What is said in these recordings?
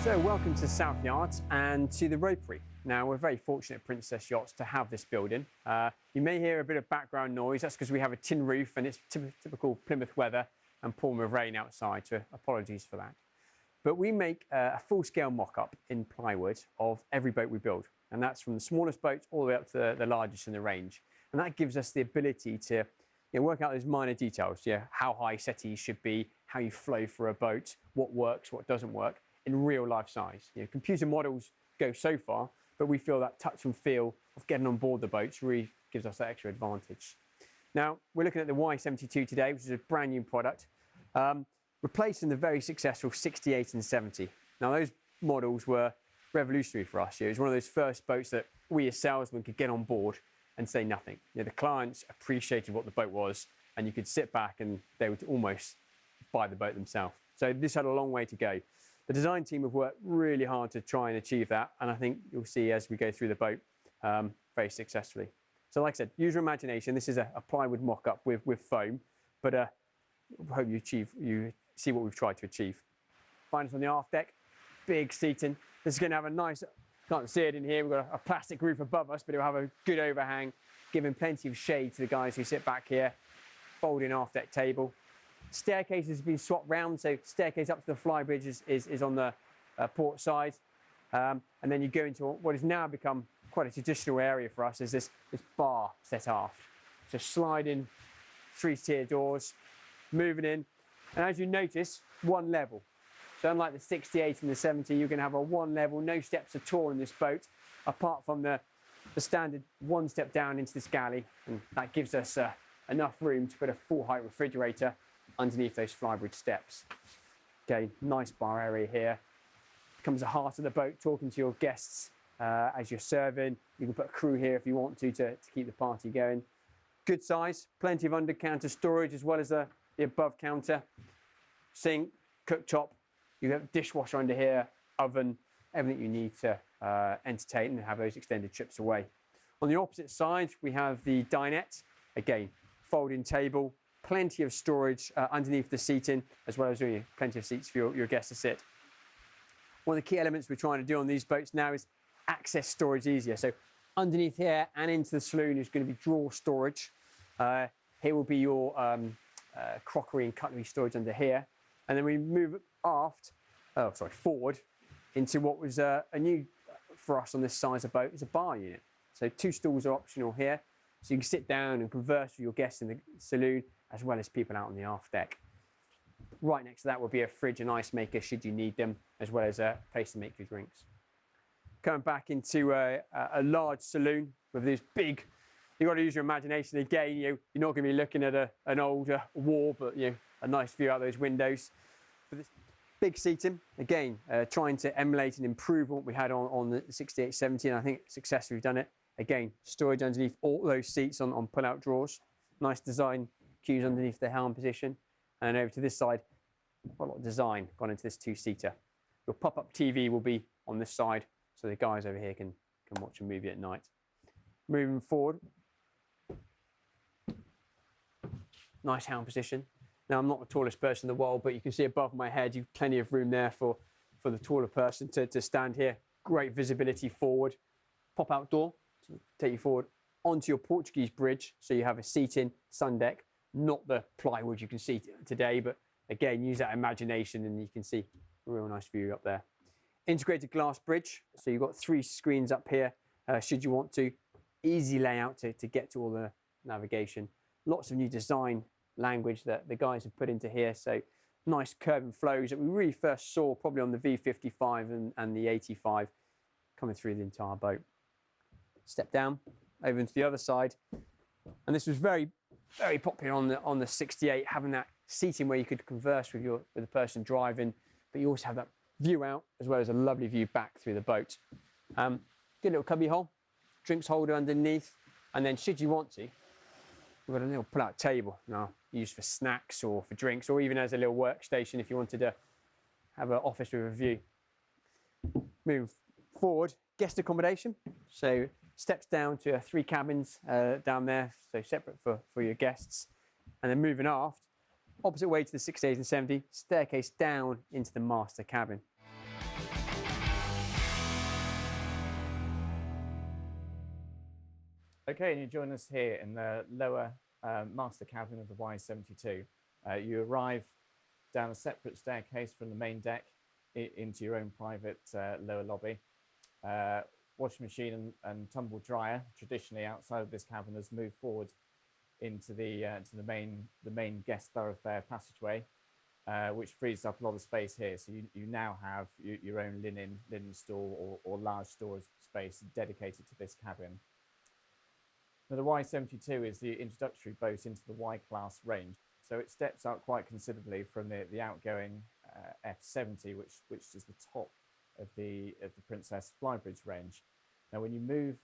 So welcome to South Yard and to the Ropery. Now we're very fortunate at Princess Yachts to have this building. You may hear a bit of background noise, that's because we have a tin roof and it's typical Plymouth weather and pouring with rain outside, so apologies for that. But we make a full-scale mock-up in plywood of every boat we build, and that's from the smallest boats all the way up to the largest in the range. And that gives us the ability to work out those minor details, how high settees should be, how you flow for a boat, what works, what doesn't work, in real life size. Computer models go so far, but we feel that touch and feel of getting on board the boats really gives us that extra advantage. Now, we're looking at the Y72 today, which is a brand new product, replacing the very successful 68 and 70. Now, those models were revolutionary for us. It was one of those first boats that we as salesmen could get on board and say nothing. The clients appreciated what the boat was, and you could sit back and they would almost buy the boat themselves. So this had a long way to go. The design team have worked really hard to try and achieve that, and I think you'll see as we go through the boat very successfully. So like I said, use your imagination. This is a plywood mock-up with foam, but I hope you see what we've tried to achieve. Find us on the aft deck, big seating. This is going to have a nice, can't see it in here, we've got a plastic roof above us, but it'll have a good overhang, giving plenty of shade to the guys who sit back here. Folding aft deck table. Staircase has been swapped round, so staircase up to the flybridge is on the port side. And then you go into what has now become quite a traditional area for us, is this bar set aft. So sliding 3-tier doors, moving in. And as you notice, one level. So unlike the 68 and the 70, you're going to have a one level, no steps at all in this boat, apart from the standard one step down into this galley. And that gives us enough room to put a full height refrigerator underneath those flybridge steps. Okay, nice bar area here. Becomes the heart of the boat, talking to your guests as you're serving. You can put a crew here if you want to keep the party going. Good size, plenty of under counter storage as well as the above counter. Sink, cooktop, you have a dishwasher under here, oven, everything you need to entertain and have those extended trips away. On the opposite side, we have the dinette. Again, folding table, plenty of storage underneath the seating, as well as plenty of seats for your guests to sit. One of the key elements we're trying to do on these boats now is access storage easier. So underneath here and into the saloon is going to be drawer storage. Here will be your crockery and cutlery storage under here. And then we move forward into what was a new for us on this size of boat, is a bar unit. So 2 stools are optional here. So you can sit down and converse with your guests in the saloon, as well as people out on the aft deck. Right next to that will be a fridge and ice maker should you need them, as well as a place to make your drinks. Coming back into a large saloon with this big, you've got to use your imagination again. You're not going to be looking at an older wall, but a nice view out those windows. But this big seating, again, trying to emulate and improve what we had on the 68-70, and I think successfully we've done it. Again, storage underneath all those seats on pull-out drawers. Nice design cues underneath the helm position. And over to this side, quite a lot of design gone into this 2-seater. Your pop-up TV will be on this side, so the guys over here can watch a movie at night. Moving forward. Nice helm position. Now, I'm not the tallest person in the world, but you can see above my head, you've plenty of room there for the taller person to stand here. Great visibility forward. Pop-out door to take you forward onto your Portuguese Bridge, so you have a seating sun deck, not the plywood you can see today, but again, use that imagination and you can see a real nice view up there. Integrated glass bridge, so you've got 3 screens up here, should you want to. Easy layout to get to all the navigation. Lots of new design language that the guys have put into here, so nice curve and flows that we really first saw probably on the V55 and the 85 coming through the entire boat. Step down over into the other side, and this was very popular on the 68, having that seating where you could converse with the person driving, but you also have that view out as well as a lovely view back through the boat. Good little cubby hole, drinks holder underneath, and then should you want to, we've got a little pull-out table now used for snacks or for drinks, or even as a little workstation if you wanted to have an office with a view. Moving forward, guest accommodation. So steps down to 3 cabins down there, so separate for your guests. And then moving aft, Opposite way to the 68 and 70, staircase down into the master cabin. Okay, and you join us here in the lower master cabin of the Y72. You arrive down a separate staircase from the main deck into your own private lower lobby. Washing machine and tumble dryer, traditionally outside of this cabin, has moved forward into the main guest thoroughfare passageway, which frees up a lot of space here. So you now have your own linen store or large storage space dedicated to this cabin. Now, the Y72 is the introductory boat into the Y-class range, so it steps up quite considerably from the outgoing F70, which is the top of the Princess Flybridge range. Now, when you move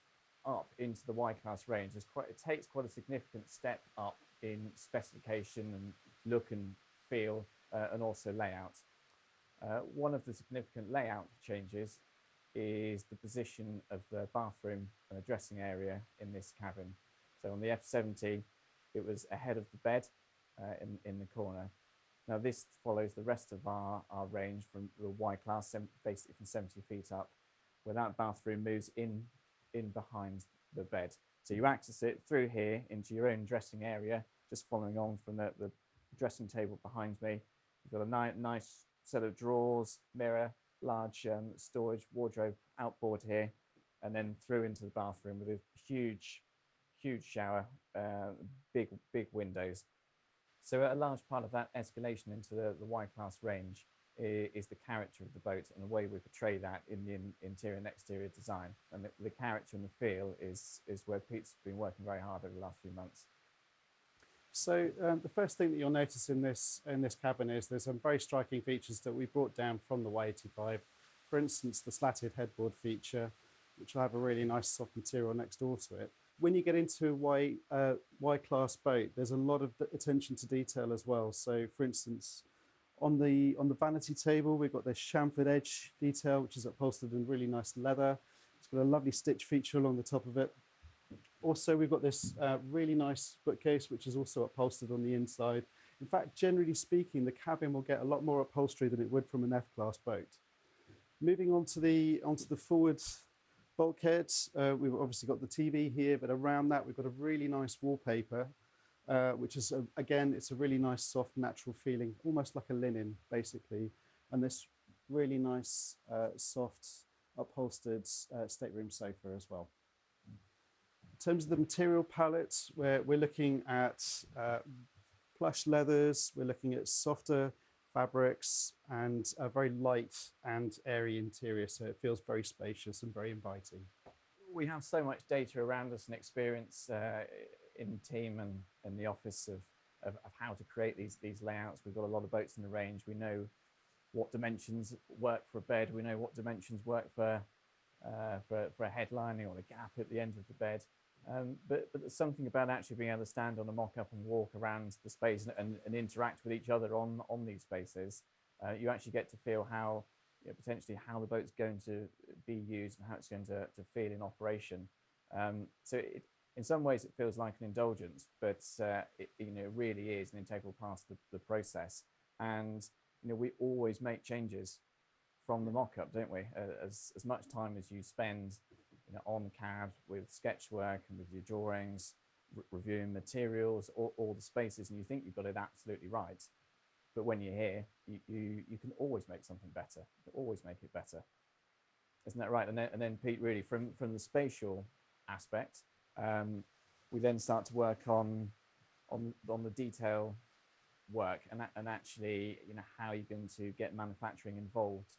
up into the Y-class range, it takes quite a significant step up in specification and look and feel, and also layout. One of the significant layout changes is the position of the bathroom and the dressing area in this cabin. So on the F70, it was ahead of the bed in the corner. Now this follows the rest of our range from the Y-class, basically from 70 feet up, where that bathroom moves in behind the bed. So you access it through here into your own dressing area, just following on from the dressing table behind me. You've got a nice set of drawers, mirror, large storage wardrobe outboard here, and then through into the bathroom with a huge shower, big windows. So a large part of that escalation into the Y-class range is the character of the boat and the way we portray that in the interior and exterior design. And the character and the feel is where Pete's been working very hard over the last few months. So the first thing that you'll notice in this cabin is there's some very striking features that we brought down from the Y85. For instance, the slatted headboard feature, which will have a really nice soft material next door to it. When you get into a Y-class boat, there's a lot of attention to detail as well. So for instance, on the vanity table, we've got this chamfered edge detail, which is upholstered in really nice leather. It's got a lovely stitch feature along the top of it. Also, we've got this really nice bookcase, which is also upholstered on the inside. In fact, generally speaking, the cabin will get a lot more upholstery than it would from an F-class boat. Moving on to the forward bulkheads, we've obviously got the TV here, but around that we've got a really nice wallpaper, which is, again, it's a really nice, soft, natural feeling, almost like a linen, basically. And this really nice, soft, upholstered stateroom sofa as well. In terms of the material palette, we're looking at plush leathers, we're looking at softer fabrics and a very light and airy interior, so it feels very spacious and very inviting. We have so much data around us and experience in the team and in the office of how to create these layouts. We've got a lot of boats in the range. We know what dimensions work for a bed. We know what dimensions work for a headlining or a gap at the end of the bed. But there's something about actually being able to stand on a mock-up and walk around the space and interact with each other on these spaces. You actually get to feel how, potentially how the boat's going to be used and how it's going to feel in operation. So in some ways it feels like an indulgence, but it really is an integral part of the process. And we always make changes from the mock-up, don't we? As much time as you spend on CAD with sketch work and with your drawings, reviewing materials, all the spaces, and you think you've got it absolutely right. But when you're here, you can always make something better. You can always make it better. Isn't that right? And then Pete, really, from the spatial aspect, we then start to work on the detail work and actually, how you're going to get manufacturing involved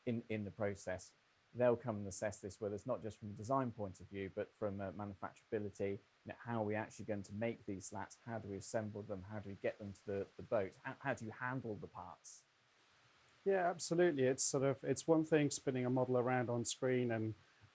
in the process. They'll come and assess this with us, not just from a design point of view, but from manufacturability, how are we actually going to make these slats? How do we assemble them? How do we get them to the boat? How do you handle the parts? Yeah, absolutely. It's one thing spinning a model around on screen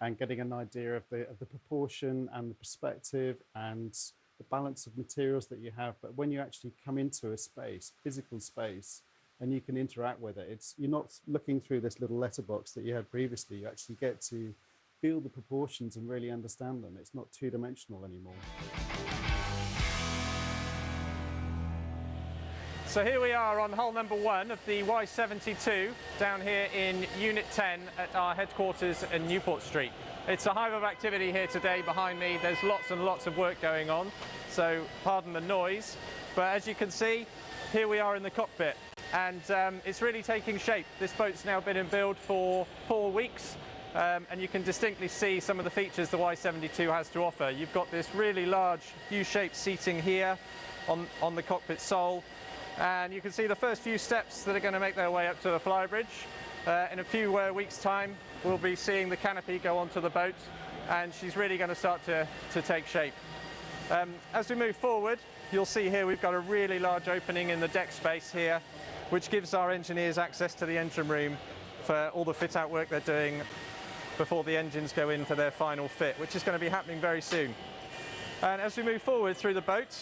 and getting an idea of the proportion and the perspective and the balance of materials that you have. But when you actually come into a space, physical space, and you can interact with it, you're not looking through this little letterbox that you had previously. You actually get to feel the proportions and really understand them. It's not two-dimensional anymore. So here we are on hull number 1 of the Y72 down here in Unit 10 at our headquarters in Newport Street. It's a hive of activity here today behind me. There's lots and lots of work going on, so pardon the noise. But as you can see, here we are in the cockpit, and it's really taking shape. This boat's now been in build for 4 weeks, and you can distinctly see some of the features the Y72 has to offer. You've got this really large U-shaped seating here on the cockpit sole, and you can see the first few steps that are going to make their way up to the flybridge. In a few weeks' time, we'll be seeing the canopy go onto the boat, and she's really going to start to take shape. As we move forward, you'll see here we've got a really large opening in the deck space here, which gives our engineers access to the engine room for all the fit-out work they're doing before the engines go in for their final fit, which is going to be happening very soon. And as we move forward through the boat,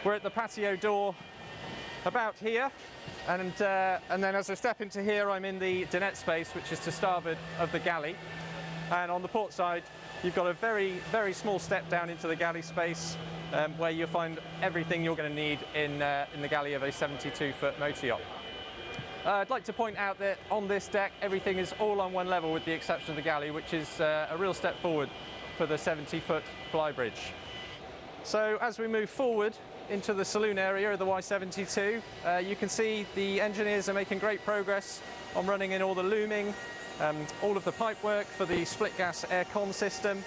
we're at the patio door about here, and then as I step into here, I'm in the dinette space, which is to starboard of the galley. And on the port side, you've got a very, very small step down into the galley space, where you'll find everything you're going to need in the galley of a 72-foot motor yacht. I'd like to point out that on this deck, everything is all on one level with the exception of the galley, which is a real step forward for the 70-foot flybridge. So as we move forward into the saloon area of the Y72, you can see the engineers are making great progress on running in all the looming, all of the pipe work for the split gas aircon system.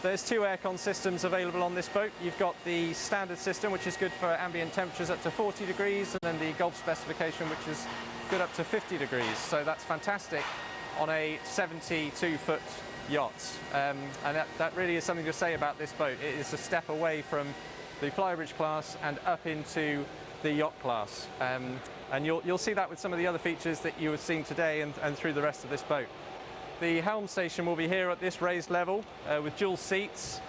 There's 2 aircon systems available on this boat. You've got the standard system, which is good for ambient temperatures up to 40 degrees, and then the Gulf specification, which is good up to 50 degrees. So that's fantastic on a 72-foot yacht. And that really is something to say about this boat. It is a step away from the flybridge class and up into the yacht class. And you'll see that with some of the other features that you have seen today and through the rest of this boat. The Helm Station will be here at this raised level with dual seats,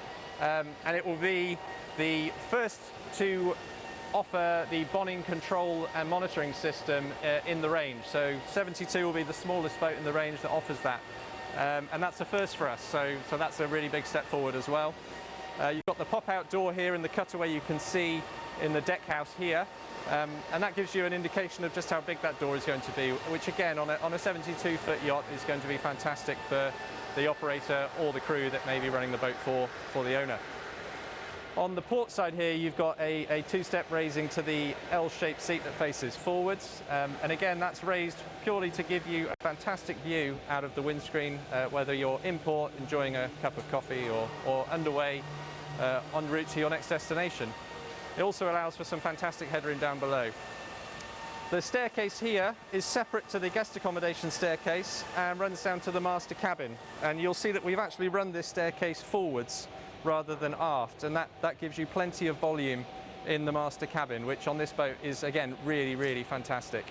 and it will be the first to offer the bonning control and monitoring system in the range. So 72 will be the smallest boat in the range that offers that, and that's a first for us, so that's a really big step forward as well. You've got the pop-out door here in the cutaway you can see in the deck house here, and that gives you an indication of just how big that door is going to be, which again on a 72-foot yacht is going to be fantastic for the operator or the crew that may be running the boat for the owner. On the port side here, you've got a 2-step raising to the L-shaped seat that faces forwards, and again that's raised purely to give you a fantastic view out of the windscreen, whether you're in port enjoying a cup of coffee or underway en route to your next destination. It also allows for some fantastic headroom down below. The staircase here is separate to the guest accommodation staircase and runs down to the master cabin, and you'll see that we've actually run this staircase forwards rather than aft, and that gives you plenty of volume in the master cabin, which on this boat is again really, really fantastic.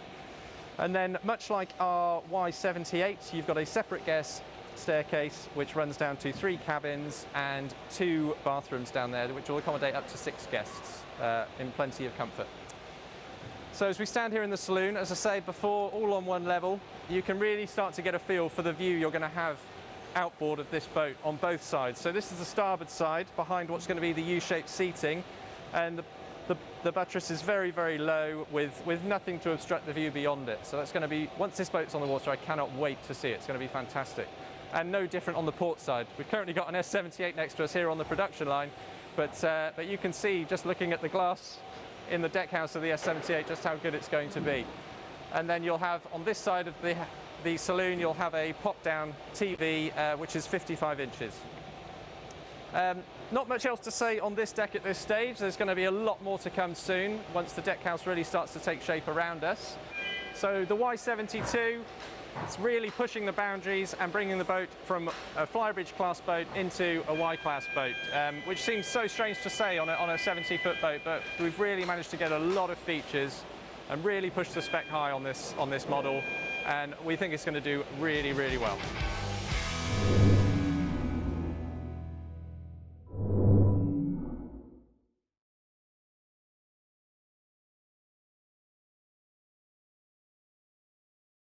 And then much like our Y78, you've got a separate guest staircase which runs down to 3 cabins and 2 bathrooms down there, which will accommodate up to 6 guests in plenty of comfort. So as we stand here in the saloon, as I say before, all on one level, you can really start to get a feel for the view you're going to have outboard of this boat on both sides. So this is the starboard side behind what's going to be the U-shaped seating, and the buttress is very, very low with nothing to obstruct the view beyond it. So that's going to be, once this boat's on the water, I cannot wait to see it. It's going to be fantastic. And no different on the port side. We've currently got an S78 next to us here on the production line, but you can see just looking at the glass in the deck house of the S78 just how good it's going to be. And then you'll have on this side of the saloon, you'll have a pop-down TV, which is 55 inches. Not much else to say on this deck at this stage. There's going to be a lot more to come soon once the deck house really starts to take shape around us. So the Y72, it's really pushing the boundaries and bringing the boat from a flybridge class boat into a Y class boat, which seems so strange to say on a 70-foot boat, but we've really managed to get a lot of features and really push the spec high on this model, and we think it's going to do really, really well.